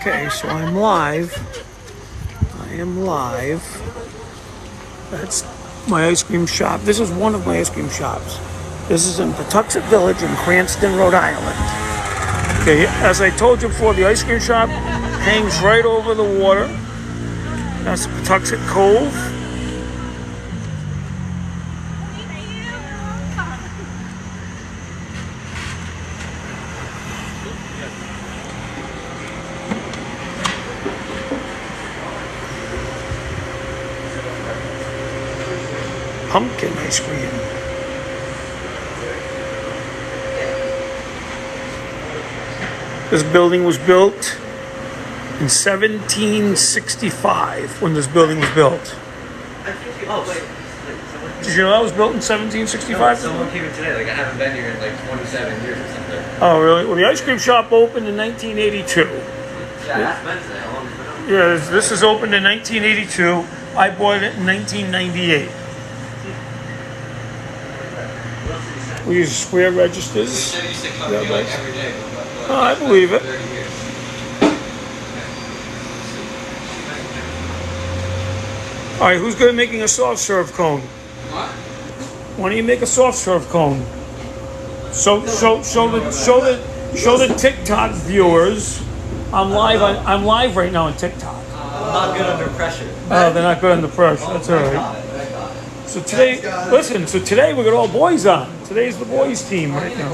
Okay, so I'm live. I am live. That's my ice cream shop. This is one of my ice cream shops. This is in Pawtuxet Village in Cranston, Rhode Island. Okay, as I told you before, the ice cream shop hangs right over the water. That's Patuxent Cove. Pumpkin ice cream. This building was built in 1765 when this building was built. Did you know that was built in 1765? Someone came in today, like I haven't been here in like 27 years or something. Oh, really? Well, the ice cream shop opened in 1982. Yeah, that's Wednesday. How long has it been open? Yeah, this is opened in 1982. I bought it in 1998. We use square registers. You said you used to come here like every day. Oh, I believe it. 30 years. All right, who's good at making a soft serve cone? What? Why don't you make a soft serve cone? Show the TikTok viewers. I'm live right now on TikTok. I'm not good under pressure. Oh, they're not good under pressure. That's all right. So today, listen. So today we got all boys on. Today's the boys team right now.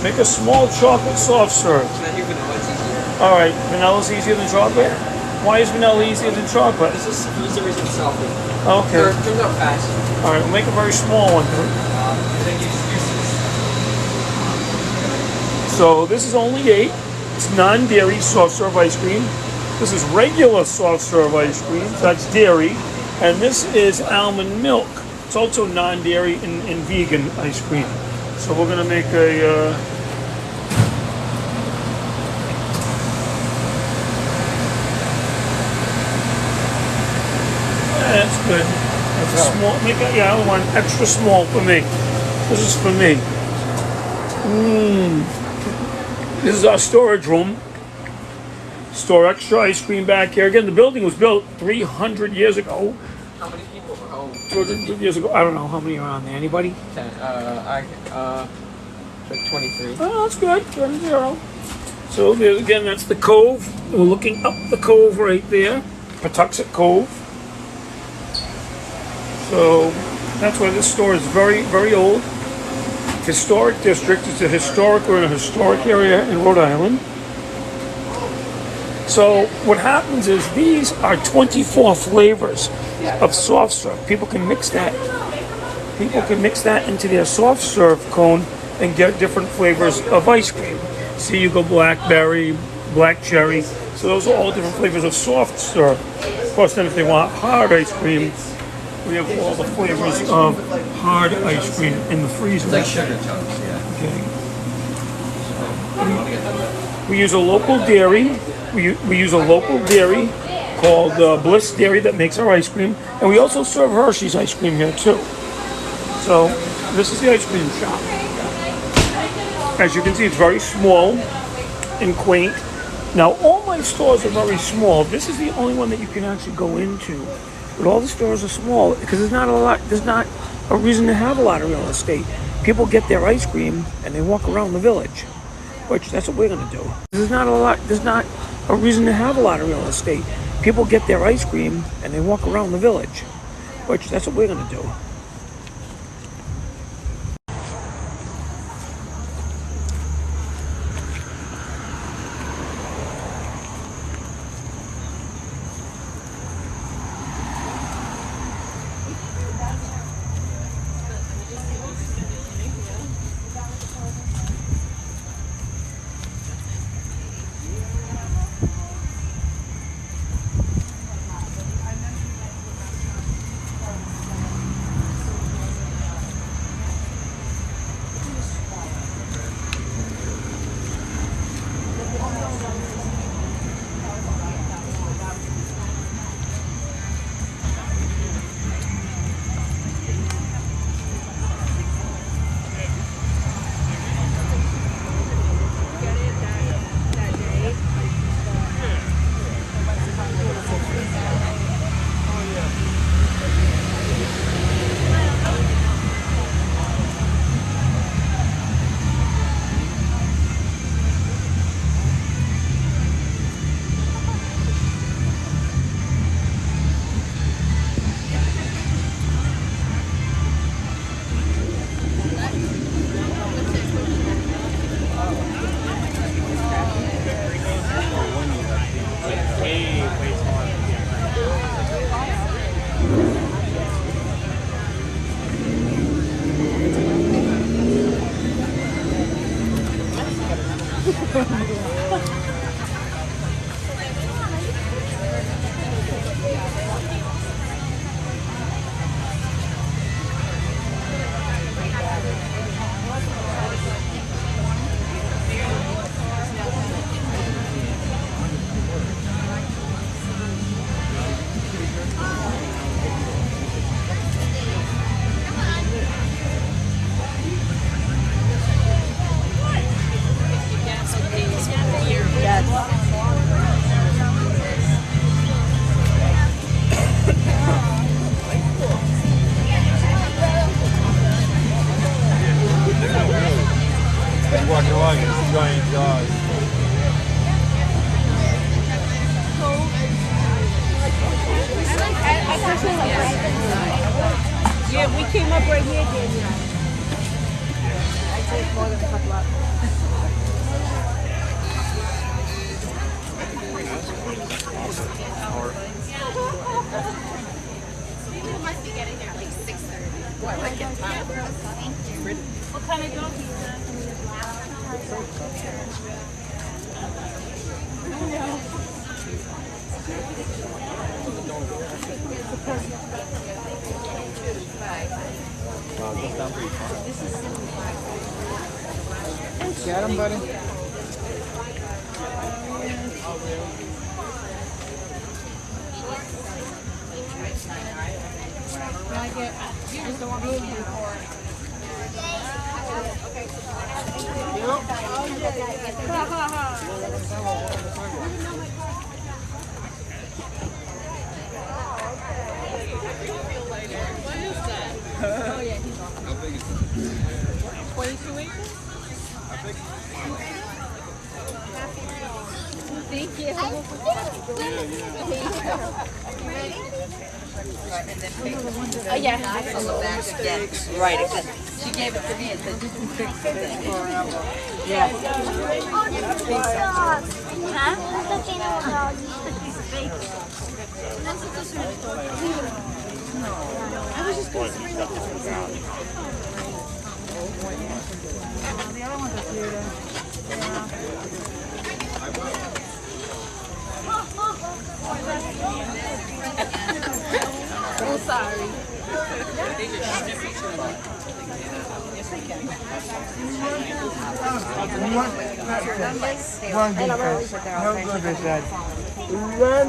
Make a small chocolate soft serve. All right, vanilla's easier than chocolate. Why is vanilla easier than chocolate? This is the reason it's softer. Okay. Turns out fast. All right, we'll make a very small one. So this is only 8. It's non-dairy soft serve ice cream. This is regular soft serve ice cream. That's dairy. And this is almond milk. It's also non-dairy and vegan ice cream. So we're going to make a... That's good. That's a small... I want extra small for me. This is for me. This is our storage room. Store extra ice cream back here. Again, the building was built 300 years ago. How many people were home? 200 years ago. I don't know how many are on there. Anybody? 10. Like 23. Oh, that's good. 0. So there, again, that's the cove. We're looking up the cove right there. Patuxent Cove. So that's why this store is very, very old. Historic district. It's a historic. We're in a historic area in Rhode Island. So what happens is these are 24 flavors of soft serve. People can mix that. People can mix that into their soft serve cone and get different flavors of ice cream. See, you go blackberry, black cherry. So those are all different flavors of soft serve. Of course, then if they want hard ice cream, we have all the flavors of hard ice cream in the freezer. It's like sugar chunks, yeah. Okay. We use a local dairy. We use a local dairy called Bliss Dairy that makes our ice cream. And we also serve Hershey's ice cream here too. So this is the ice cream shop. As you can see, it's very small and quaint. Now, all my stores are very small. This is the only one that you can actually go into. But all the stores are small because there's not a reason to have a lot of real estate. People get their ice cream and they walk around the village, which that's what we're going to do. There's not a reason to have a lot of real estate. People get their ice cream and they walk around the village, which that's what we're going to do. giant jaws. Yeah, we came up right here, Danielle. I take more than a couple up. People must be getting there like 6:30. Boy, look at that. What kind of dog is that? Get him, buddy. Here's the one we're looking for. What is that? Oh yeah, he's awesome. How big is it? 22 acres? How big? Thank you. Oh yeah. On the back again. Right, again. She gave it to me and said, you can fix it. Yeah. Huh? I was just going to bring up the other ones are cuter. Oh, sorry. One defense. No good is that. Run.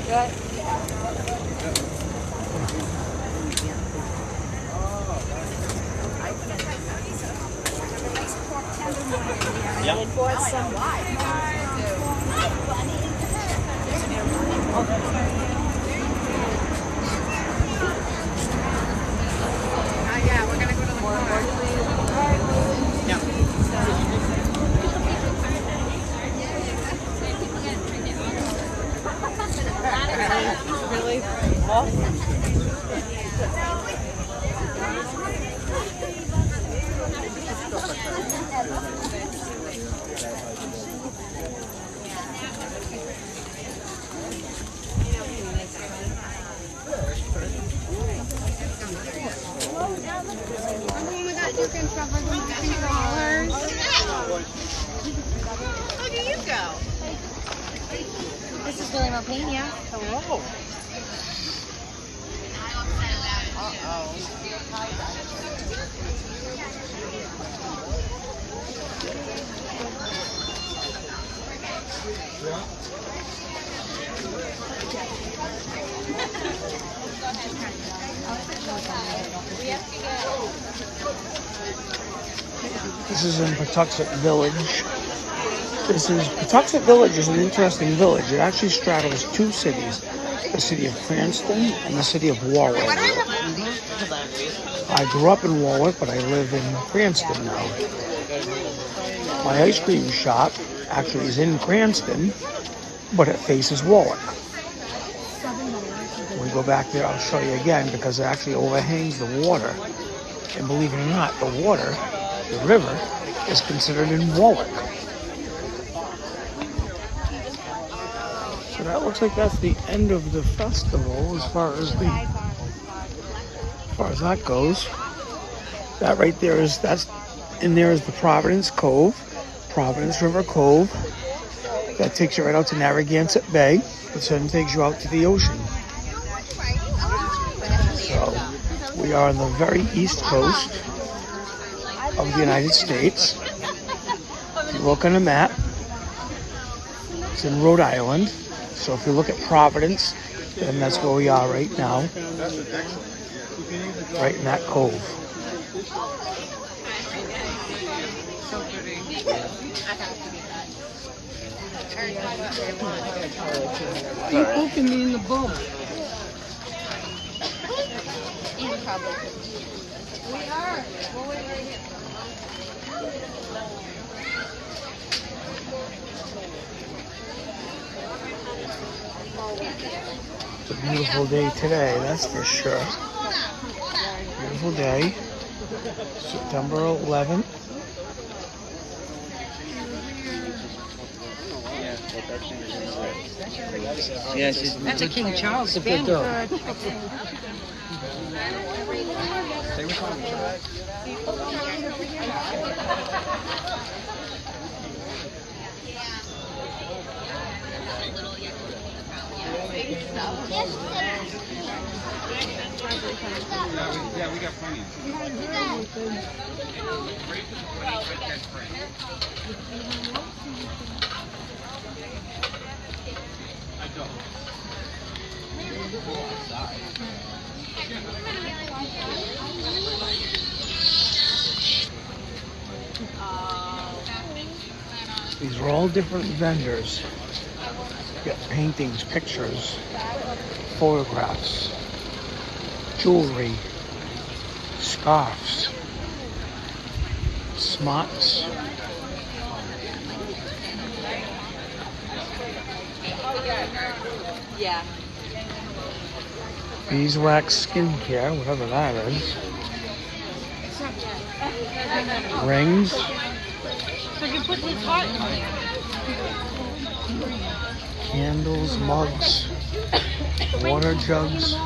Good. And bought some. Yeah, we're gonna go to the bar. Really? Awesome. Look at you go. This is William O'Pena. Hello. This is in Patuxet Village. Patuxet Village is an interesting village. It actually straddles two cities, the city of Cranston and the city of Warwick. I grew up in Warwick, but I live in Cranston now. My ice cream shop actually is in Cranston, but it faces Warwick. When we go back there, I'll show you again, because it actually overhangs the water. And believe it or not, the water, the river, is considered in Warwick. So that looks like that's the end of the festival as far as that goes. That right there is the Providence Cove, Providence River Cove. That takes you right out to Narragansett Bay, which then takes you out to the ocean. So we are on the very east coast of the United States. If you look on a map, it's in Rhode Island. So if you look at Providence, then that's where we are right now, right in that cove. So pretty. You poking me in the bum. We are. We'll wait right here. It's a beautiful day today, that's for sure. Beautiful day. September 11th. Yeah, she's That's a King Charles Spaniel. yeah, we got plenty. These are all different vendors. You got paintings, pictures, photographs, jewelry, scarves, smarts. Yeah. Beeswax skincare, whatever that is. Rings. So you put this heart in there. Candles, mugs, water jugs,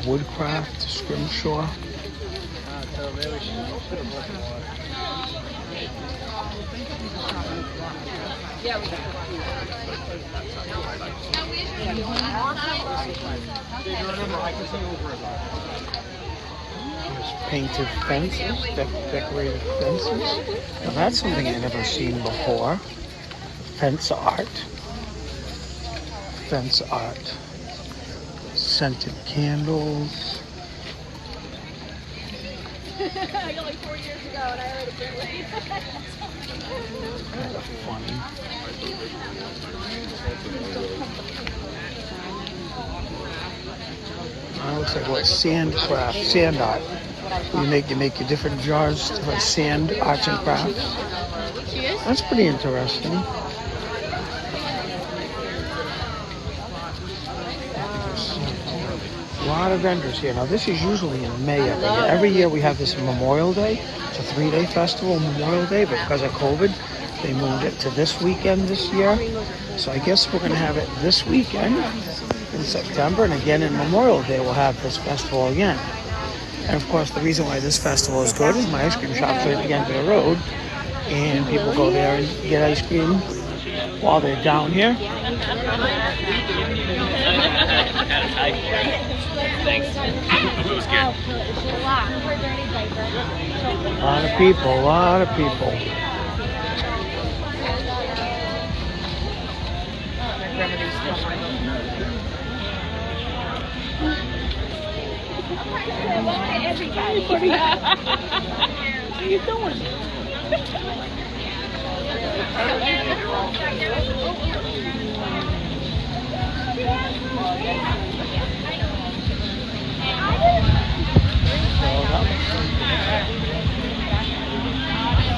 woodcraft, scrimshaw. There's painted fences, decorated fences. Now that's something I've never seen before. Fence art. Fence art. Scented candles. I got like 4 years ago and I already can't wait. Kind of funny. Looks like what, sand craft, sand art. You make your different jars, different sand arts and crafts. That's pretty interesting. A lot of vendors here. Now this is usually in May every year. Every year we have this Memorial Day. It's a 3-day festival, Memorial Day, but because of COVID, they moved it to this weekend this year. So I guess we're gonna have it this weekend in September, and again in Memorial Day we'll have this festival again. And of course the reason why this festival is good is my ice cream shop's right at the end of the road, and people go there and get ice cream while they're down here. Thanks. It was good. A lot of people, a lot of people. Everybody. How you doing?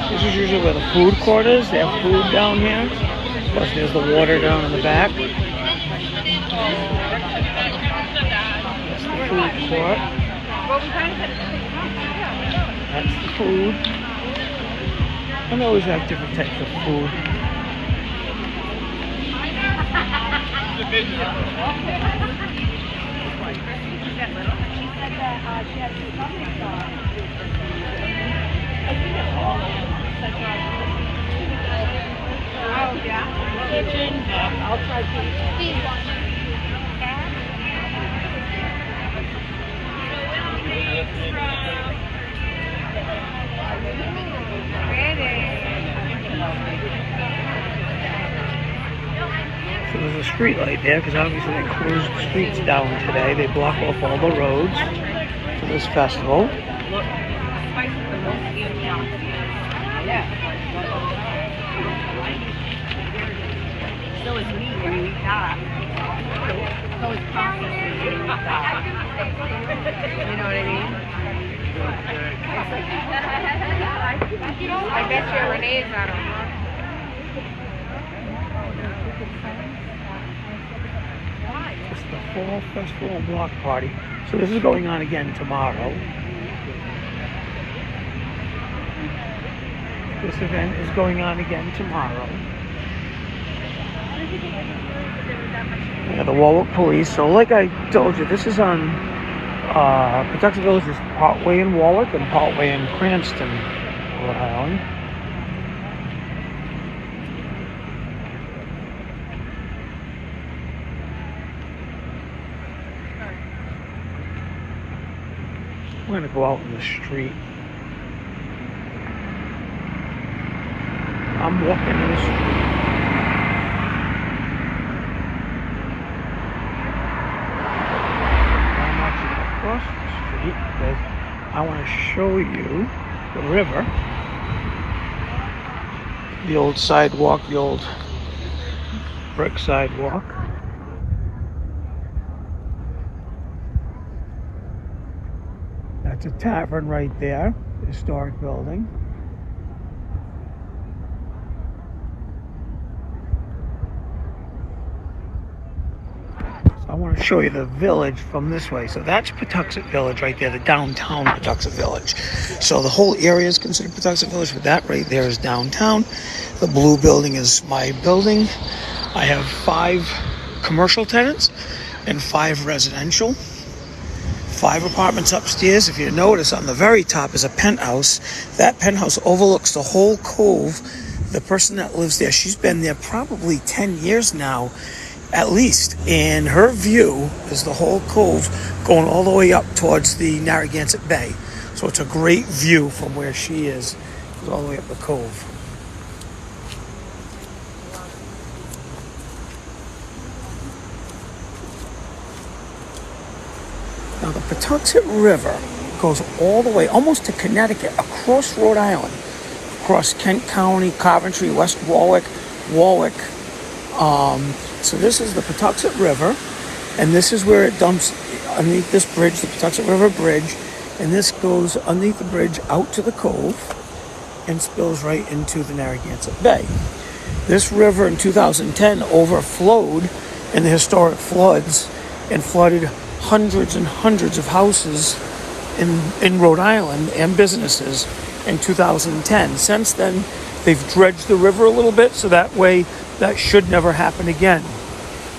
This is usually where the food court is. They have food down here. Plus there's the water down in the back. That's the food court. That's the food. And they always have different types of food. I'll try to. So there's a street light there because obviously they closed the streets down today. They block off all the roads for this festival. So is me when you eat that. So is pasta when you eat that. You know what I mean? I bet you Renee's on them. It's the Fall Festival and Block Party. So this is going on again tomorrow. This event is going on again tomorrow. Yeah, the Warwick Police. So like I told you, this is on Patuxent Village is partway in Warwick and partway in Cranston, Rhode Island. We're gonna go out in the street. I'm walking in the street. I'm actually across the street because I want to show you the river, the old sidewalk, the old brick sidewalk. That's a tavern right there, historic building. I want to show you the village from this way. So that's Pawtuxet Village right there, the downtown Pawtuxet Village. So the whole area is considered Pawtuxet Village, but that right there is downtown. The blue building is my building. I have 5 commercial tenants and 5 residential. 5 apartments upstairs. If you notice, on the very top is a penthouse. That penthouse overlooks the whole cove. The person that lives there, she's been there probably 10 years now, at least, and her view is the whole cove going all the way up towards the Narragansett Bay. So it's a great view from where she is. It goes all the way up the cove. Now the Patuxent River goes all the way almost to Connecticut, across Rhode Island, across Kent County, Coventry, West Warwick. So this is the Patuxent River, and this is where it dumps underneath this bridge, the Patuxent River Bridge, and this goes underneath the bridge out to the cove and spills right into the Narragansett Bay. This river in 2010 overflowed in the historic floods and flooded hundreds and hundreds of houses in Rhode Island and businesses in 2010. Since then, they've dredged the river a little bit, so that way that should never happen again.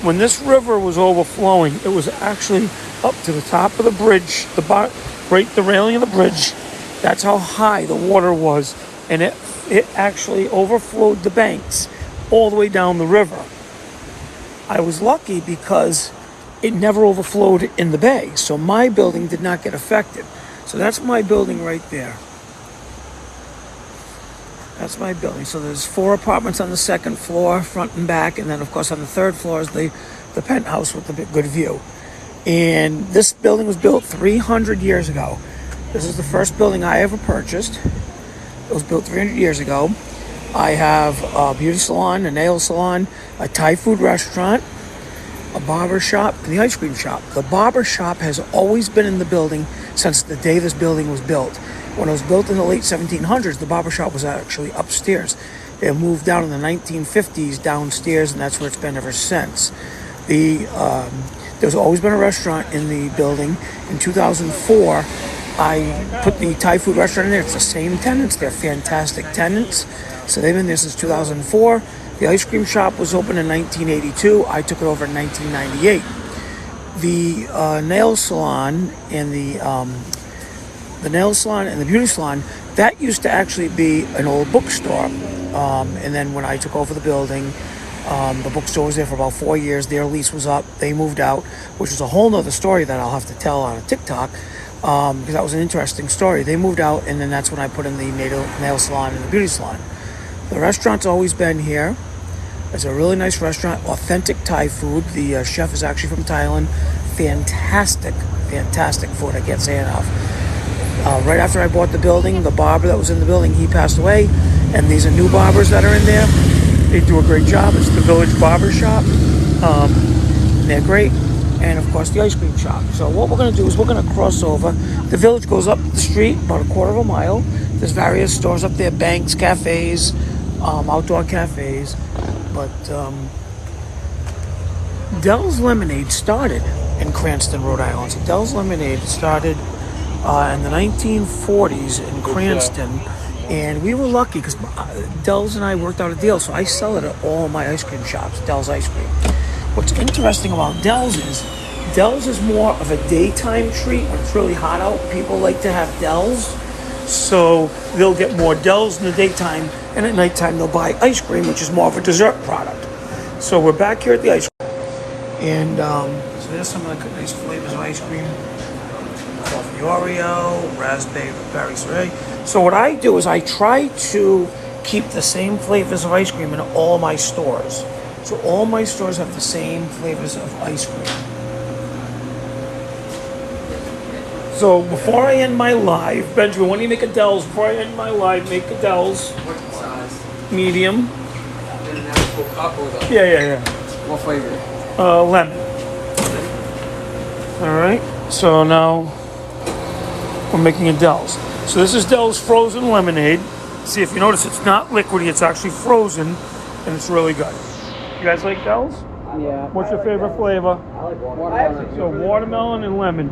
When this river was overflowing, it was actually up to the top of the bridge, the railing of the bridge. That's how high the water was, and it actually overflowed the banks all the way down the river. I was lucky because it never overflowed in the bay, so my building did not get affected. So that's my building right there. That's my building. So there's 4 apartments on the second floor, front and back, and then of course on the third floor is the penthouse with the good view. And this building was built 300 years ago. This is the first building I ever purchased. It was built 300 years ago. I have a beauty salon, a nail salon, a Thai food restaurant, a barber shop, and the ice cream shop. The barber shop has always been in the building since the day this building was built. When it was built in the late 1700s, the barber shop was actually upstairs. It moved down in the 1950s downstairs, and that's where it's been ever since. There's always been a restaurant in the building. In 2004, I put the Thai food restaurant in there. It's the same tenants. They're fantastic tenants. So they've been there since 2004. The ice cream shop was opened in 1982. I took it over in 1998. The nail salon and the beauty salon, that used to actually be an old bookstore. And then when I took over the building, the bookstore was there for about 4 years. Their lease was up. They moved out, which is a whole nother story that I'll have to tell on a TikTok, because that was an interesting story. They moved out, and then that's when I put in the nail salon and the beauty salon. The restaurant's always been here. It's a really nice restaurant, authentic Thai food. The chef is actually from Thailand. Fantastic food. I can't say enough. Right after I bought the building, the barber that was in the building, he passed away, and these are new barbers that are in there. They do a great job. It's the Village Barber Shop. They're great. And of course the ice cream shop. So what we're going to do is we're going to cross over. The Village goes up the street about a quarter of a mile. There's various stores up there, banks, cafes, outdoor cafes. But Dell's Lemonade started in Cranston, Rhode Island. So Dell's Lemonade started in the 1940s in Cranston. And we were lucky because Dell's and I worked out a deal. So I sell it at all my ice cream shops, Dell's Ice Cream. What's interesting about Dell's is more of a daytime treat. When it's really hot out, people like to have Dell's. So they'll get more Dell's in the daytime, and at nighttime they'll buy ice cream, which is more of a dessert product. So we're back here at the ice cream. And so there's some of the nice flavors of ice cream. Coffee Oreo, raspberry sorbet. So what I do is I try to keep the same flavors of ice cream in all my stores. So all my stores have the same flavors of ice cream. So before I end my live, Benjamin, when do you make a Dell's? Before I end my live, make a Dell's. What size? Medium. In an actual cup or the... Yeah. What flavor? Lemon. All right. So now we're making a Dell's. So this is Dell's frozen lemonade. See, if you notice, it's not liquidy. It's actually frozen, and it's really good. You guys like Dell's? Yeah. What's your favorite flavor? I like watermelon. So watermelon and lemon.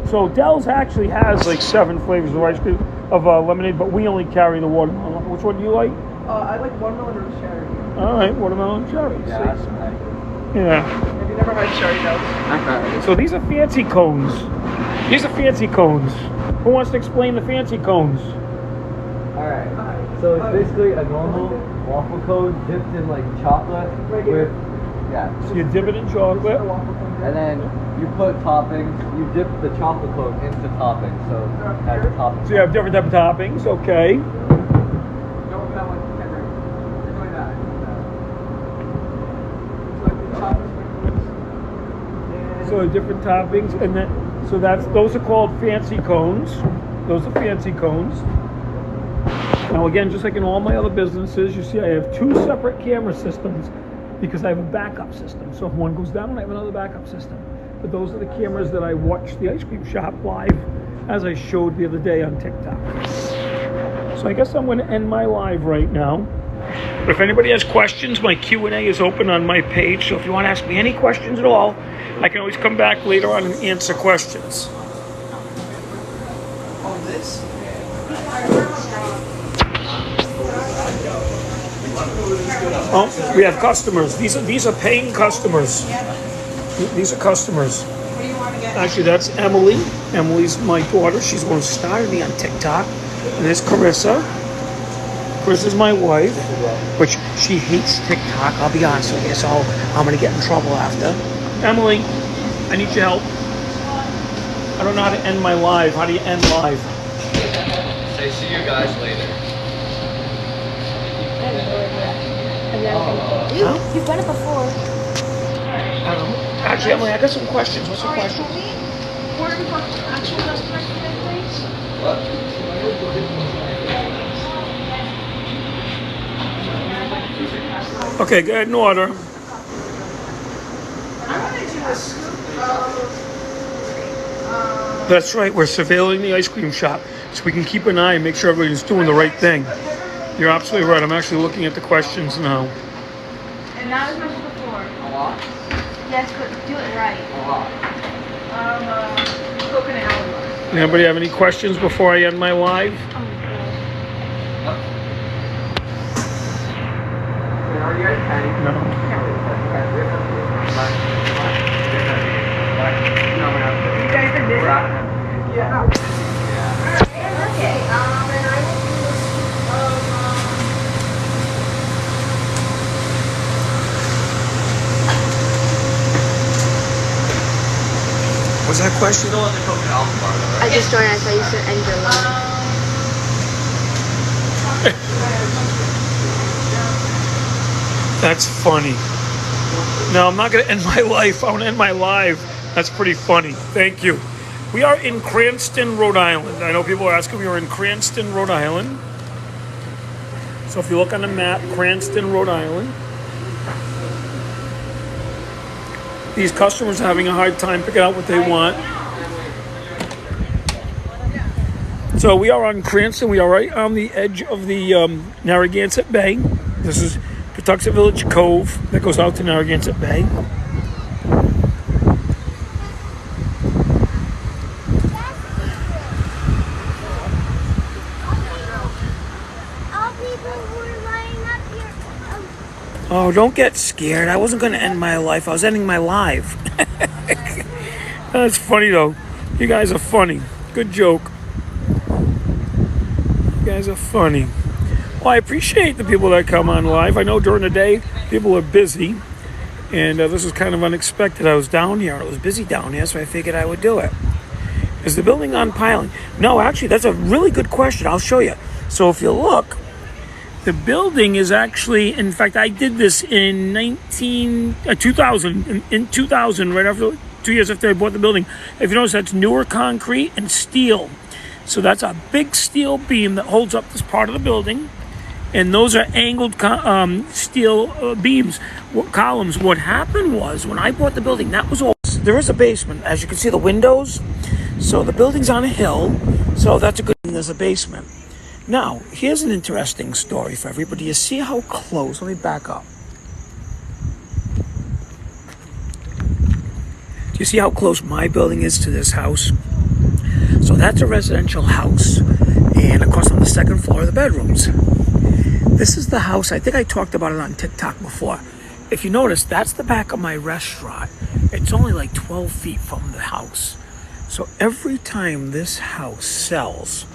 So Dell's actually has like 7 flavors of ice cream of lemonade, but we only carry the watermelon. Which one do you like? I like watermelon or cherry. All right, watermelon and cherry. Yeah, that's right. Yeah. Have you never had cherry Dells? So these are fancy cones. These are fancy cones. Who wants to explain the fancy cones? Alright, so it's basically a normal waffle cone dipped in like chocolate with, So you dip it in chocolate. and then you put toppings, you dip the chocolate cone into toppings, so it has toppings. So you have different type of toppings, okay. Don't that one, Henry. You're doing that. So different toppings, and then those are called fancy cones. Those are fancy cones. Now again, just like in all my other businesses, you see I have 2 separate camera systems because I have a backup system. So if one goes down, I have another backup system. But those are the cameras that I watch the ice cream shop live, as I showed the other day on TikTok. So I guess I'm going to end my live right now. But if anybody has questions, my Q&A is open on my page. So if you want to ask me any questions at all, I can always come back later on and answer questions. On this? Oh, we have customers. These are paying customers. These are customers. Actually, that's Emily. Emily's my daughter. She's going to start me on TikTok. And there's Carissa. Carissa's my wife, which she hates TikTok. I'll be honest with you, so I'm going to get in trouble after. Emily, I need your help. I don't know how to end my live. How do you end live? Say, see you guys later. You've done it before. Actually, Emily, I got some questions. What's your question? Order for actual customers today, please. Okay, go ahead and order. I want to do a scoop of, That's right, we're surveilling the ice cream shop so we can keep an eye and make sure everybody's doing the right thing. You're absolutely right. I'm actually looking at the questions now. And not as much as before. A lot? Yes, but do it right. A lot. coconut almond. Anybody have any questions before I end my live? Are you guys planning? No. You guys are busy? Yeah. Okay, and I will What's that question? Still in the coconut almond bar though, right? I just joined. I thought you said end your live. That's funny. No, I'm not going to end my life. I want to end my live. That's pretty funny. Thank you. We are in Cranston, Rhode Island. I know people are asking. We are in Cranston, Rhode Island. So if you look on the map, Cranston, Rhode Island. These customers are having a hard time picking out what they want. So we are on Cranston. We are right on the edge of the Narragansett Bay. This is Pawtuxet Village Cove that goes out to Narragansett Bay. Oh, don't get scared. I wasn't going to end my life. I was ending my life. That's funny, though. You guys are funny. Good joke. You guys are funny. Well, I appreciate the people that come on live. I know during the day, people are busy. And this is kind of unexpected. I was down here. It was busy down here, so I figured I would do it. Is the building on piling? No, actually, that's a really good question. I'll show you. So if you look, the building is actually, in fact, I did this in 2000. In 2000, right after 2 years after I bought the building. If you notice, that's newer concrete and steel. So that's a big steel beam that holds up this part of the building. And those are angled steel beams, columns. What happened was, when I bought the building, that was all. There is a basement. As you can see, the windows. So the building's on a hill. So that's a good thing. There's a basement. Now, here's an interesting story for everybody. You see how close, let me back up. Do you see how close my building is to this house? So that's a residential house. And of course, on the second floor are the bedrooms. This is the house, I think I talked about it on TikTok before. If you notice, that's the back of my restaurant. It's only like 12 feet from the house. So every time this house sells,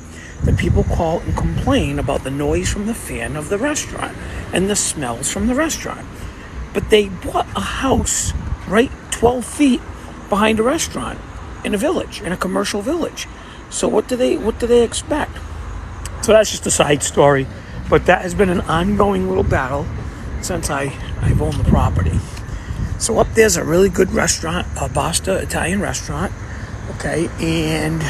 the people call and complain about the noise from the fan of the restaurant and the smells from the restaurant. But they bought a house right 12 feet behind a restaurant in a village, in a commercial village. So what do they expect? So that's just a side story. But that has been an ongoing little battle since I've owned the property. So up there's a really good restaurant, a Basta Italian restaurant. Okay, and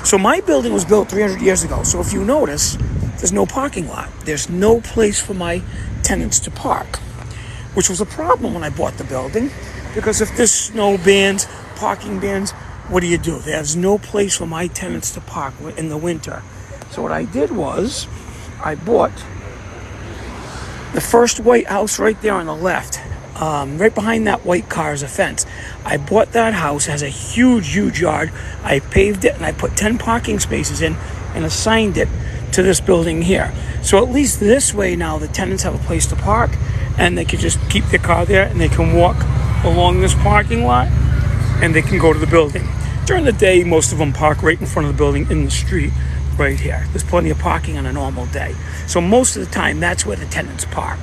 so my building was built 300 years ago. So if you notice, there's no parking lot. There's no place for my tenants to park, which was a problem when I bought the building, because if there's snow bans, parking bans, what do? There's no place for my tenants to park in the winter. So what I did was, I bought the first white house right there on the left. Right behind that white car is a fence. I bought that house. It has a huge yard. I paved it and I put 10 parking spaces in and assigned it to this building here. So at least this way now the tenants have a place to park and they can just keep their car there and they can walk along this parking lot and they can go to the building. During the day, most of them park right in front of the building in the street right here. There's plenty of parking on a normal day. So most of the time, that's where the tenants park.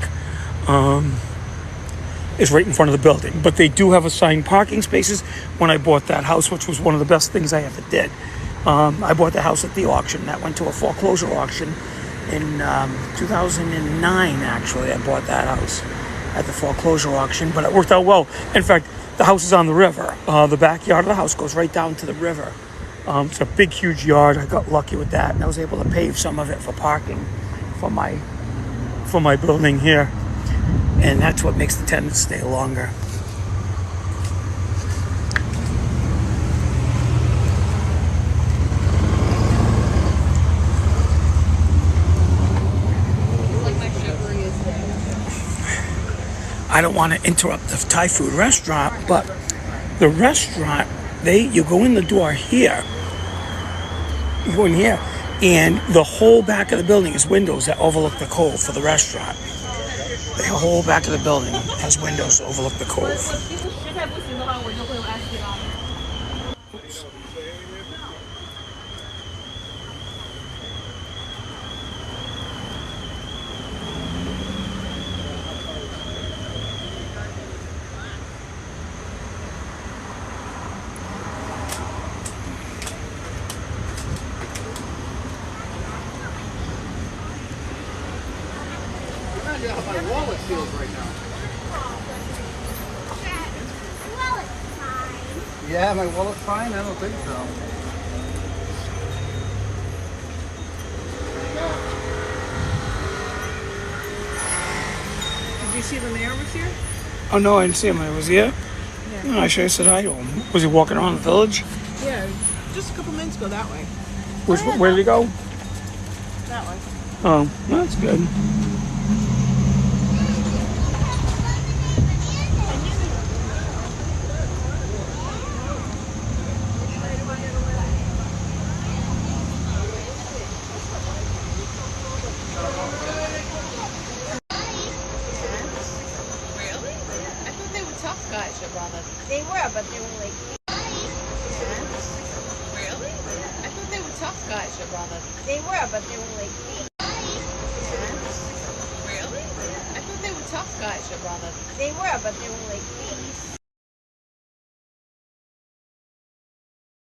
Is right in front of the building. But they do have assigned parking spaces. When I bought that house, which was one of the best things I ever did, I bought the house at the auction. That went to a foreclosure auction in 2009, actually. I bought that house at the foreclosure auction, but it worked out well. In fact, the house is on the river. The backyard of the house goes right down to the river. It's a big, huge yard. I got lucky with that, and I was able to pave some of it for parking for my building here. And that's what makes the tenants stay longer. I don't want to interrupt the Thai food restaurant, but the restaurant, you go in the door here. You go in here, and the whole back of the building is windows that overlook the cove for the restaurant. The whole back of the building has windows that overlook the cove. How my wallet feels right now. Well, it's fine. Yeah, my wallet's fine? I don't think so. you see the mayor was here? Oh no, I didn't see him. I was here. No, I should have said hi to him. Was he walking around the village? Yeah, just a couple minutes ago that way. Where did he go? That way. Oh, that's good. Really? I thought they were tough guys, your brother. They were, but they were like, Really? I thought they were tough guys, your brother. they were, but they were like, Really? I thought they were tough guys, your brother. they were, but they were like,